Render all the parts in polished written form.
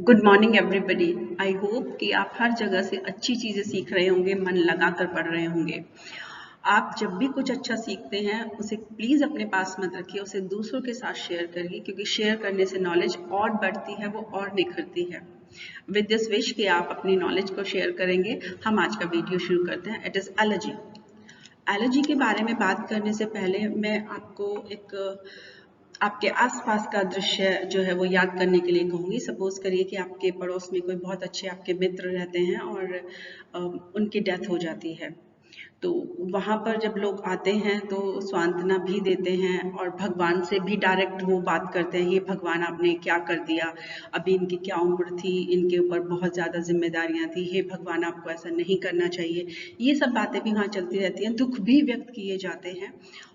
Good morning everybody. I hope कि आप हर जगह से अच्छी चीज़ें सीख रहे होंगे, मन लगाकर पढ़ रहे होंगे। आप जब भी कुछ अच्छा सीखते हैं उसे प्लीज़ अपने पास मत रखिए, उसे दूसरों के साथ शेयर करिए, क्योंकि शेयर करने से नॉलेज और बढ़ती है, वो और निखरती है। विद दिस विश कि आप अपनी नॉलेज को शेयर करेंगे, हम आज का वीडियो शुरू करते हैं। It is allergy. एलर्जी के बारे में बात करने से पहले मैं आपको एक आपके आसपास का दृश्य जो है वो याद करने के लिए कहूँगी। सपोज करिए कि आपके पड़ोस में कोई बहुत अच्छे आपके मित्र रहते हैं और उनकी डेथ हो जाती है। तो वहाँ पर जब लोग आते हैं तो सांत्वना भी देते हैं और भगवान से भी डायरेक्ट वो बात करते हैं, ये भगवान आपने क्या कर दिया, अभी इनकी क्या उम्र थी, इनके ऊपर बहुत ज़्यादा जिम्मेदारियाँ थी, हे भगवान आपको ऐसा नहीं करना चाहिए। ये सब बातें भी वहाँ चलती रहती हैं, दुख भी व्यक्त किए जाते हैं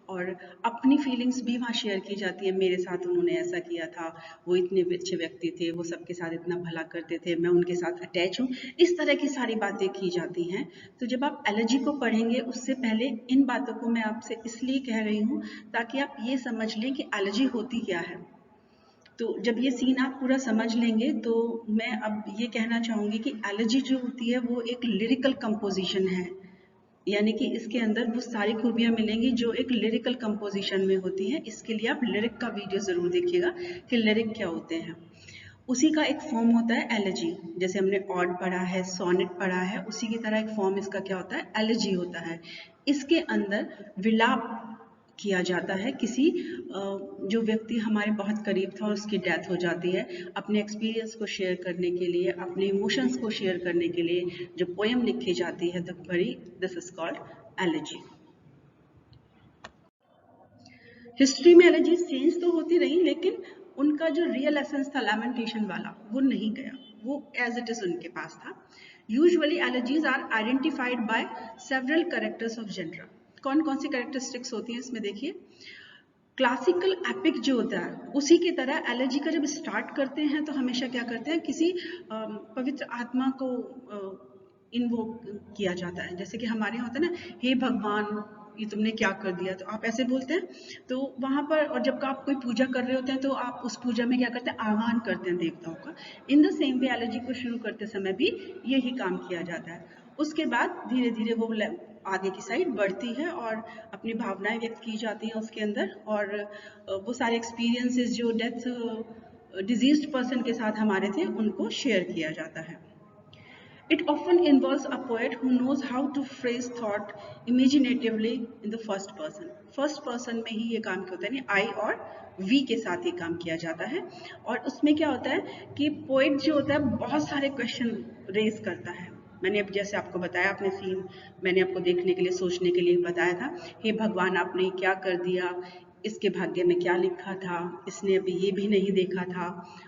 और अपनी फीलिंग्स भी वहाँ शेयर की जाती है। मेरे साथ उन्होंने ऐसा किया था, वो इतने अच्छे व्यक्ति थे, वो सबके साथ इतना भला करते थे, मैं उनके साथ अटैच हूँ, इस तरह की सारी बातें की जाती हैं। तो जब आप एलर्जी को पढ़ेंगे उससे पहले इन बातों को मैं आपसे इसलिए कह रही हूँ ताकि आप ये समझ लें कि एलर्जी होती क्या है। तो जब ये सीन आप पूरा समझ लेंगे तो मैं अब ये कहना चाहूँगी कि एलर्जी जो होती है वो एक लिरिकल कंपोजिशन है, यानी कि इसके अंदर वो सारी खूबियाँ मिलेंगी जो एक लिरिकल कंपोजिशन में होती हैं। इसके लिए आप लिरिक का वीडियो ज़रूर देखिएगा कि लिरिक क्या होते हैं। उसी का एक फॉर्म होता है एलर्जी। जैसे हमने ऑड पढ़ा है, सोनेट पढ़ा है, उसी की तरह एक फॉर्म इसका क्या होता है, एलर्जी होता है। इसके अंदर विलाप किया जाता है किसी जो व्यक्ति हमारे बहुत करीब था और उसकी डेथ हो जाती है, अपने एक्सपीरियंस को शेयर करने के लिए, अपने इमोशंस को शेयर करने के लिए जो पोएम लिखी जाती है, this is called allergy. History में एलर्जीज चेंज तो होती रही, लेकिन उनका जो रियल एसेंस था लैमेंटेशन वाला वो नहीं गया, वो एज इट इज उनके पास था। Usually allergies are identified by several characters of genera. कौन कौन सी कैरेक्टरिस्टिक्स होती हैं इसमें देखिए। क्लासिकल एपिक जो होता है उसी की तरह एलर्जी का जब स्टार्ट करते हैं तो हमेशा क्या करते हैं, किसी पवित्र आत्मा को इन्वोक किया जाता है। जैसे कि हमारे यहाँ होता है ना, हे भगवान ये तुमने क्या कर दिया, तो आप ऐसे बोलते हैं। तो वहाँ पर और जब आप कोई पूजा कर रहे होते हैं तो आप उस पूजा में क्या करते हैं, आह्वान करते हैं देवताओं का। In the same way allergy को शुरू करते समय भी यही काम किया जाता है। उसके बाद धीरे धीरे वो आगे की साइड बढ़ती है और अपनी भावनाएं व्यक्त की जाती हैं उसके अंदर, और वो सारे एक्सपीरियंसेस जो डेथ डिजीज्ड पर्सन के साथ हमारे थे उनको शेयर किया जाता है। It often involves a poet who knows how to phrase thought imaginatively in the first person. First person में ही ये काम क्या होता है, I और V के साथ ये काम किया जाता है। और उसमें क्या होता है कि पोएट जो होता है बहुत सारे क्वेश्चन रेज करता है। मैंने अब जैसे आपको बताया, अपने सीन मैंने आपको देखने के लिए, सोचने के लिए बताया था, हे भगवान आपने क्या कर दिया, इसके भाग्य में क्या लिखा था, इसने अभी ये भी नहीं देखा था,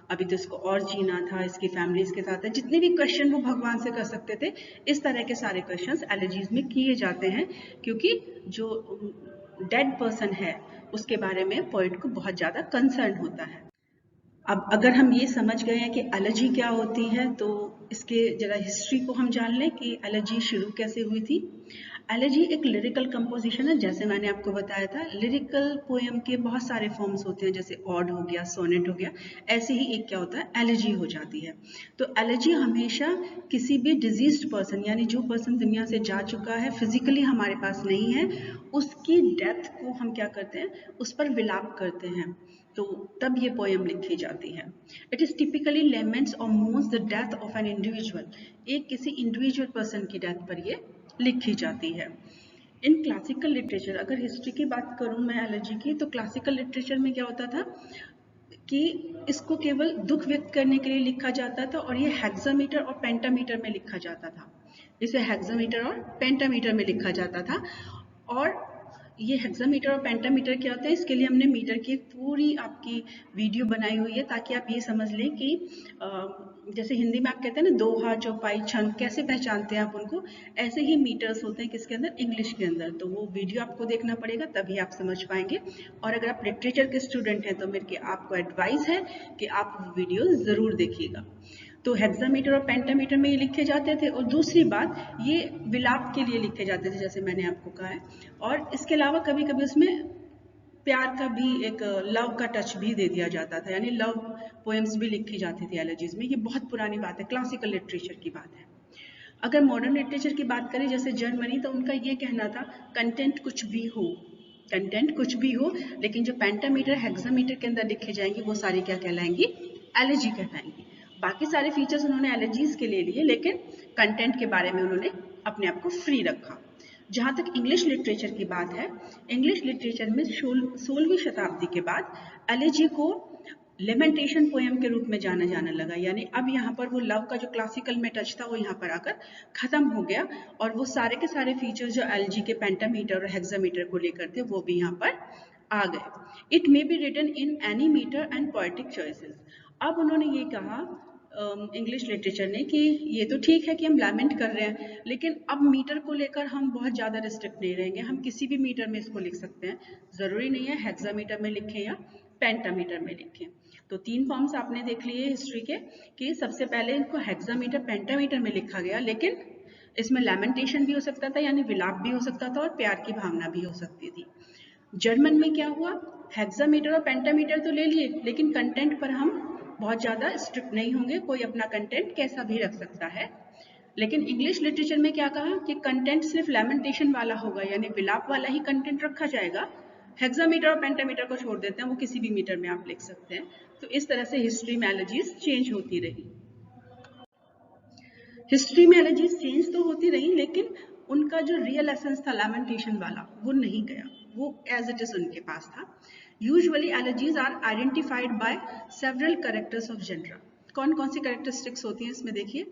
अभी तो इसको और जीना था, इसकी फैमिली इसके साथ है। जितने भी क्वेश्चन वो भगवान से कर सकते थे, इस तरह के सारे क्वेश्चंस एलर्जीज में किए जाते हैं, क्योंकि जो डेड पर्सन है उसके बारे में पोएट को बहुत ज़्यादा कंसर्न होता है। अब अगर हम ये समझ गए हैं कि एलर्जी क्या होती है, तो इसके जरा हिस्ट्री को हम जान लें कि एलर्जी शुरू कैसे हुई थी। एलर्जी एक लिरिकल कंपोजिशन है, जैसे मैंने आपको बताया था। लिरिकल पोएम के बहुत सारे फॉर्म्स होते हैं, जैसे ऑड हो गया, सोनेट हो गया, ऐसे ही एक क्या होता है, एलर्जी हो जाती है। तो एलर्जी हमेशा किसी भी डिजीज्ड पर्सन, यानी जो पर्सन दुनिया से जा चुका है, फिजिकली हमारे पास नहीं है, उसकी डेथ को हम क्या करते हैं, उस पर विलाप करते हैं। तो तब ये पोएम लिखी जाती है। इट इज टिपिकली लेमेंट्स और moans the death of an individual. एक किसी इंडिविजुअल पर्सन की डेथ पर ये लिखी जाती है। इन क्लासिकल लिटरेचर, अगर हिस्ट्री की बात करूं मैं एलर्जी की, तो क्लासिकल लिटरेचर में क्या होता था कि इसको केवल दुख व्यक्त करने के लिए लिखा जाता था, और ये हेक्सामीटर और पेंटामीटर में लिखा जाता था। इसे हेक्सामीटर और पेंटामीटर में लिखा जाता था। और ये हेक्सामीटर और पेंटामीटर क्या होता है, इसके लिए हमने मीटर की एक पूरी आपकी वीडियो बनाई हुई है, ताकि आप ये समझ लें कि जैसे हिंदी में आप कहते हैं ना, दोहा, चौपाई, छंद, कैसे पहचानते हैं आप उनको, ऐसे ही मीटर्स होते हैं किसके अंदर, इंग्लिश के अंदर। तो वो वीडियो आपको देखना पड़ेगा, तभी आप समझ पाएंगे। और अगर आप लिटरेचर के स्टूडेंट हैं तो मेरी आपको एडवाइस है कि आप वो वीडियो ज़रूर देखिएगा। तो हेक्सामीटर और पेंटामीटर में ये लिखे जाते थे। और दूसरी बात, ये विलाप के लिए लिखे जाते थे, जैसे मैंने आपको कहा है। और इसके अलावा कभी कभी उसमें प्यार का भी एक लव का टच भी दे दिया जाता था, यानी लव पोएम्स भी लिखी जाती थी एलिजीज में। ये बहुत पुरानी बात है, क्लासिकल लिटरेचर की बात है। अगर मॉडर्न लिटरेचर की बात करें जैसे जर्मनी, तो उनका ये कहना था कंटेंट कुछ भी हो, कंटेंट कुछ भी हो, लेकिन जो पेंटामीटर हेक्सामीटर के अंदर लिखे जाएंगे वो सारी क्या कहलाएंगी, एलिजी कहलाएंगी। बाकी सारे फीचर्स उन्होंने एलिजीज के ले लिए, लेकिन कंटेंट के बारे में उन्होंने अपने आप को फ्री रखा। जहाँ तक इंग्लिश लिटरेचर की बात है, इंग्लिश लिटरेचर में 16वीं शताब्दी के बाद एलिजी को लेमेंटेशन पोएम के रूप में जाना जाने लगा, यानी अब यहाँ पर वो लव का जो क्लासिकल में टच था वो यहाँ पर आकर खत्म हो गया, और वो सारे के सारे फीचर्स जो एलजी के पेंटामीटर और हेक्सामीटर को लेकर थे वो भी यहाँ पर आ गए। It may be written in any metre and poetic choices. अब उन्होंने ये कहा इंग्लिश लिटरेचर ने कि ये तो ठीक है कि हम लैमेंट कर रहे हैं, लेकिन अब मीटर को लेकर हम बहुत ज़्यादा रिस्ट्रिक्ट नहीं रहेंगे, हम किसी भी मीटर में इसको लिख सकते हैं, ज़रूरी नहीं है हेक्सामीटर में लिखें या पेंटामीटर में लिखें। तो 3 फॉर्म्स आपने देख लिए हिस्ट्री के, कि सबसे पहले इनको हेक्सामीटर पेंटामीटर में लिखा गया, लेकिन इसमें लैमेंटेशन भी हो सकता था, यानी विलाप भी हो सकता था, और प्यार की भावना भी हो सकती थी। जर्मन में क्या हुआ, हेक्सामीटर और पेंटामीटर तो ले लिए, लेकिन कंटेंट पर हम बहुत ज़्यादा स्ट्रिक्ट नहीं होंगे, कोई अपना कंटेंट कैसा भी रख सकता है। लेकिन इंग्लिश लिटरेचर में क्या कहा कि कंटेंट सिर्फ लैमेंटेशन वाला होगा, यानी विलाप वाला ही कंटेंट रखा जाएगा, हेक्सामीटर और पेंटामीटर को छोड़ देते हैं, वो किसी भी मीटर में आप लिख सकते हैं। तो इस तरह से हिस्ट्री में एलजीज चेंज होती रही। हिस्ट्री में एलजीज चेंज तो होती रही, लेकिन उनका जो रियल एसेंस था लैमेंटेशन वाला वो नहीं गया, वो एज इट इज उनके पास था। Usually algae are identified by several characters of genera. कौन कौन सी कैरेक्टरिस्टिक्स होती हैं इसमें देखिए।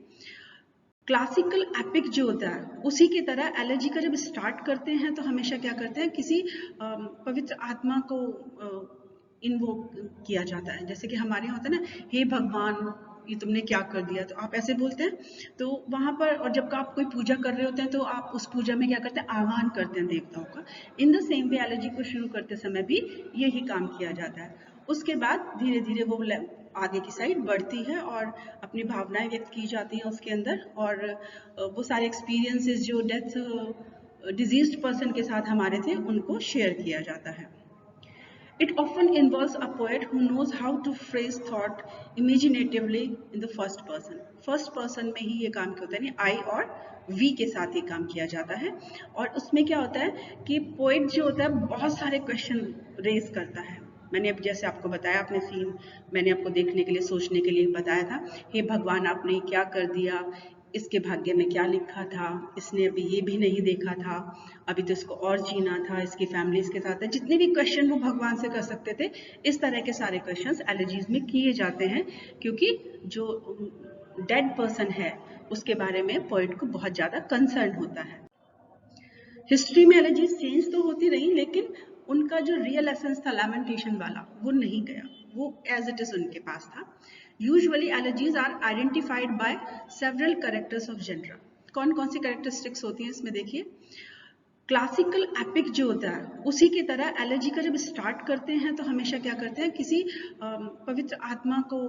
क्लासिकल एपिक जो होता है उसी की तरह एलर्जी का जब स्टार्ट करते हैं तो हमेशा क्या करते हैं, किसी पवित्र आत्मा को इन्वोक किया जाता है। जैसे कि हमारे यहाँ होता है ना, हे भगवान ये तुमने क्या कर दिया, तो आप ऐसे बोलते हैं। तो वहाँ पर, और जब आप कोई पूजा कर रहे होते हैं तो आप उस पूजा में क्या करते हैं, आह्वान करते हैं देवताओं का। In the same way allergy को शुरू करते समय भी यही काम किया जाता है। उसके बाद धीरे धीरे वो आगे की साइड बढ़ती है और अपनी भावनाएं व्यक्त की जाती हैं उसके अंदर, और वो सारे एक्सपीरियंसेस जो डेथ डिजीज्ड पर्सन के साथ हमारे थे उनको शेयर किया जाता है। It often involves a poet who knows how to phrase thought imaginatively in the first person. First person में ही ये काम क्या होता है, I और V के साथ ये काम किया जाता है। और उसमें क्या होता है कि पोएट जो होता है बहुत सारे क्वेश्चन रेज करता है। मैंने अब जैसे आपको बताया, अपने सीन मैंने आपको देखने के लिए, सोचने के लिए बताया था, हे भगवान आपने क्या कर दिया, इसके भाग्य में क्या लिखा था, इसने अभी ये भी नहीं देखा था, अभी तो इसको और जीना था, इसकी फैमिली इसके साथ है। जितने भी क्वेश्चन वो भगवान से कर सकते थे, इस तरह के सारे क्वेश्चंस एलजीज में किए जाते हैं, क्योंकि जो डेड पर्सन है उसके बारे में पोएट को बहुत ज़्यादा कंसर्न होता है। हिस्ट्री में एलजीज चेंज तो होती रही, लेकिन उनका जो रियल एसेंस था लैमेंटेशन वाला वो नहीं गया, वो एज इट इज उनके पास था। Usually allergies are identified by several characters of genera. कौन कौन सी कैरेक्टरिस्टिक्स होती हैं इसमें देखिए। क्लासिकल एपिक जो होता है उसी की तरह एलर्जी का जब स्टार्ट करते हैं तो हमेशा क्या करते हैं, किसी पवित्र आत्मा को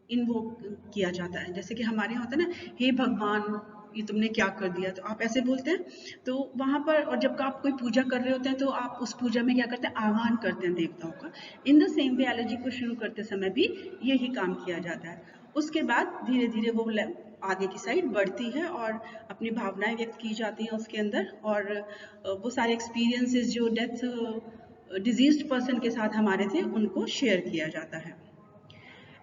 इन्वोक किया जाता है। जैसे कि हमारे यहाँ होता है ना, हे भगवान ये तुमने क्या कर दिया, तो आप ऐसे बोलते हैं। तो वहाँ पर, और जब आप कोई पूजा कर रहे होते हैं तो आप उस पूजा में क्या करते हैं, आह्वान करते हैं देवताओं का। In the same way allergy को शुरू करते समय भी यही काम किया जाता है। उसके बाद धीरे धीरे वो आगे की साइड बढ़ती है और अपनी भावनाएं व्यक्त की जाती हैं उसके अंदर, और वो सारे एक्सपीरियंसेस जो डेथ डिजीज्ड पर्सन के साथ हमारे थे उनको शेयर किया जाता है।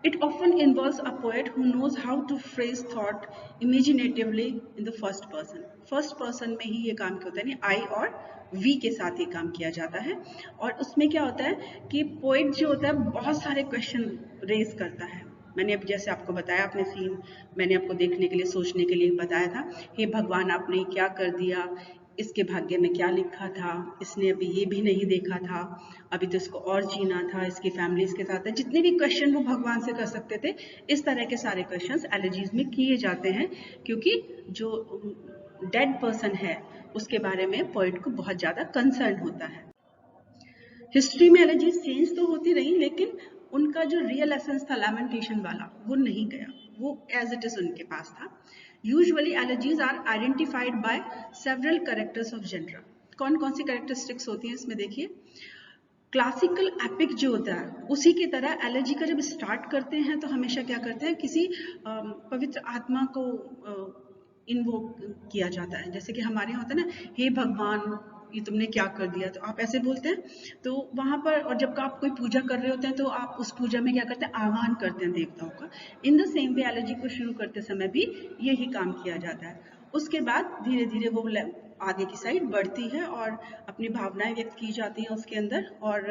It often involves a poet who knows how to phrase thought imaginatively in the first person. First person में ही ये काम क्या होता है, I और V के साथ ये काम किया जाता है। और उसमें क्या होता है कि पोएट जो होता है बहुत सारे क्वेश्चन रेज करता है। मैंने अब जैसे आपको बताया, अपने सीन मैंने आपको देखने के लिए, सोचने के लिए बताया था, हे भगवान आपने क्या कर दिया, इसके भाग्य में क्या लिखा था, इसने अभी ये भी नहीं देखा था, अभी तो इसको और जीना था, इसकी फैमिली इसके साथ है। जितने भी क्वेश्चन वो भगवान से कर सकते थे, इस तरह के सारे क्वेश्चंस एलजीज में किए जाते हैं, क्योंकि जो डेड पर्सन है उसके बारे में पोएट को बहुत ज़्यादा कंसर्न होता है। हिस्ट्री में एलजीज चेंज तो होती रही, लेकिन उनका जो रियल एसेंस था लैमेंटेशन वाला वो नहीं गया, वो एज इट इज उनके पास था। Usually allergies are identified by several characters of genera. कौन कौन सी कैरेक्टरिस्टिक्स होती हैं इसमें देखिए। क्लासिकल एपिक जो होता है उसी की तरह एलर्जी का जब स्टार्ट करते हैं तो हमेशा क्या करते हैं, किसी पवित्र आत्मा को इन्वोक किया जाता है। जैसे कि हमारे यहाँ होता है ना, हे भगवान ये तुमने क्या कर दिया, तो आप ऐसे बोलते हैं। तो वहाँ पर, और जब आप कोई पूजा कर रहे होते हैं तो आप उस पूजा में क्या करते हैं, आह्वान करते हैं देवताओं का। In the same way allergy को शुरू करते समय भी यही काम किया जाता है। उसके बाद धीरे धीरे वो आगे की साइड बढ़ती है और अपनी भावनाएं व्यक्त की जाती हैं उसके अंदर, और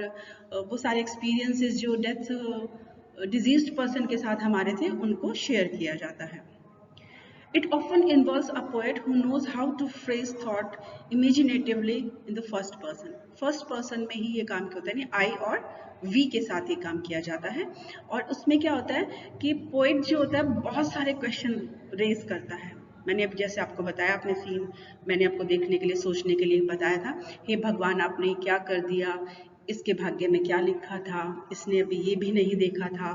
वो सारे एक्सपीरियंसेस जो डेथ डिजीज्ड पर्सन के साथ हमारे थे उनको शेयर किया जाता है। It often involves a poet who knows how to phrase thought imaginatively in the first person. First person में ही ये काम क्या होता है, I और V के साथ ये काम किया जाता है। और उसमें क्या होता है कि पोएट जो होता है बहुत सारे क्वेश्चन रेज करता है। मैंने अब जैसे आपको बताया, अपने सीन मैंने आपको देखने के लिए, सोचने के लिए बताया था, हे भगवान आपने क्या कर दिया, इसके भाग्य में क्या लिखा था, इसने अभी ये भी नहीं देखा था,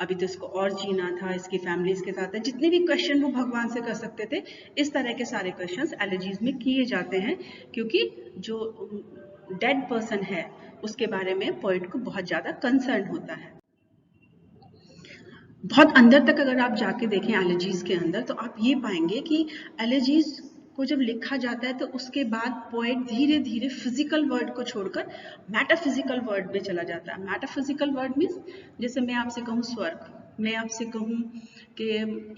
अभी तो इसको और जीना था, इसकी फैमिलीज के साथ है। जितने भी क्वेश्चन वो भगवान से कर सकते थे, इस तरह के सारे क्वेश्चंस एलर्जीज में किए जाते हैं, क्योंकि जो डेड पर्सन है उसके बारे में पोएट को बहुत ज्यादा कंसर्न होता है। बहुत अंदर तक अगर आप जाके देखें एलर्जीज के अंदर, तो आप ये पाएंगे कि एलर्जीज को जब लिखा जाता है तो उसके बाद पोएट धीरे धीरे फिजिकल वर्ड को छोड़कर मेटाफिजिकल वर्ड में चला जाता है। मेटाफिजिकल वर्ड मीन्स, जैसे मैं आपसे कहूँ स्वर्ग, मैं आपसे कहूँ कि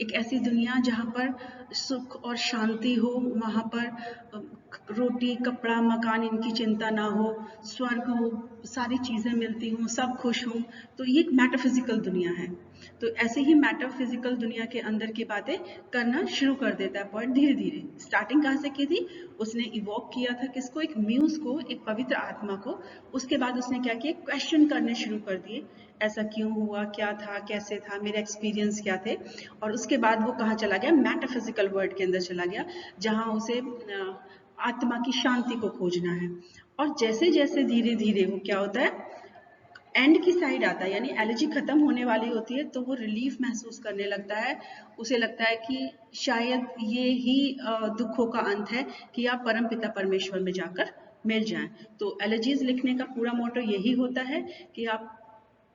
एक ऐसी दुनिया जहाँ पर सुख और शांति हो, वहाँ पर रोटी कपड़ा मकान इनकी चिंता ना हो, स्वर्ग हो, सारी चीज़ें मिलती हों, सब खुश हों, तो ये एक मेटाफिजिकल दुनिया है। तो ऐसे ही मेटाफिजिकल दुनिया के अंदर की बातें करना शुरू कर देता है पोएट धीरे धीरे। स्टार्टिंग कहाँ से की थी, उसने इवोक किया था किसको, एक म्यूज को, एक पवित्र आत्मा को। उसके बाद उसने क्या किया, क्वेश्चन करने शुरू कर दिए, ऐसा क्यों हुआ, क्या था, कैसे था, मेरे एक्सपीरियंस क्या थे। और उसके बाद वो कहाँ चला गया, मेटाफिजिकल वर्ल्ड के अंदर चला गया, जहाँ उसे आत्मा की शांति को खोजना है। और जैसे जैसे धीरे धीरे वो क्या होता है, एंड की साइड आता है, यानी एलर्जी खत्म होने वाली होती है, तो वो रिलीफ महसूस करने लगता है। उसे लगता है कि शायद ये ही दुखों का अंत है कि आप परम पिता परमेश्वर में जाकर मिल जाएं। तो एलर्जीज लिखने का पूरा मोटो यही होता है कि आप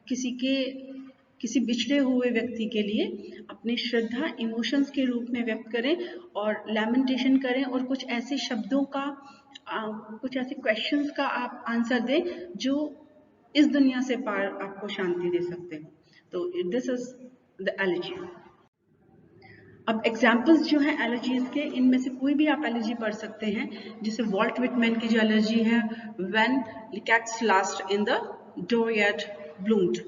किसी बिछड़े हुए व्यक्ति के लिए अपनी श्रद्धा इमोशंस के रूप में व्यक्त करें और लैमेंटेशन करें, और कुछ ऐसे शब्दों का कुछ ऐसे क्वेश्चंस का आप आंसर दें जो इस दुनिया से पार आपको शांति दे सकते हो। तो दिस इज द एलर्जी। अब एग्जाम्पल्स जो हैं एलर्जीज के, इनमें से कोई भी आप एलर्जी पढ़ सकते हैं। जैसे वॉल्ट विटमैन की जो एलर्जी है, when cats last in the dooryard bloomed,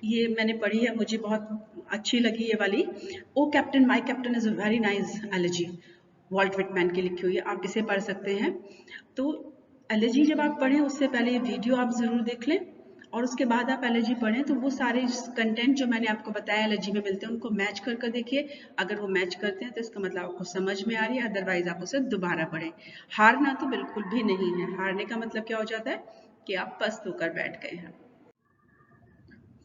ये मैंने पढ़ी है, मुझे बहुत अच्छी लगी ये वाली। O captain my captain is a very nice elegy, Walt Whitman की लिखी हुई है, आप इसे पढ़ सकते हैं। तो एलर्जी जब आप पढ़ें उससे पहले ये वीडियो आप जरूर देख लें, और उसके बाद आप एलर्जी पढ़ें तो वो सारे कंटेंट जो मैंने आपको बताया एलर्जी में मिलते हैं उनको मैच कर कर देखिए। अगर वो मैच करते हैं तो इसका मतलब आपको समझ में आ रही है, अदरवाइज आप उसे दोबारा पढ़ें। हारना तो बिल्कुल भी नहीं है, हारने का मतलब क्या हो जाता है कि आप पस्त होकर बैठ गए हैं।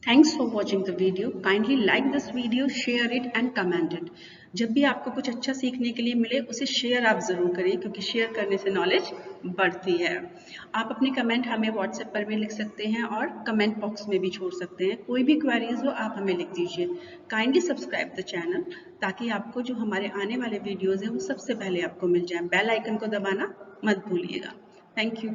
Thanks for watching the video. Kindly like this video, share it and comment it. जब भी आपको कुछ अच्छा सीखने के लिए मिले उसे शेयर आप ज़रूर करें, क्योंकि शेयर करने से नॉलेज बढ़ती है। आप अपने कमेंट हमें व्हाट्सएप पर भी लिख सकते हैं और कमेंट बॉक्स में भी छोड़ सकते हैं। कोई भी क्वेरीज हो आप हमें लिख दीजिए। काइंडली सब्सक्राइब द चैनल, ताकि आपको जो हमारे आने वाले वीडियोज़ हैं वो सबसे पहले आपको मिल जाए। बेल आइकन को दबाना मत भूलिएगा। Thank you.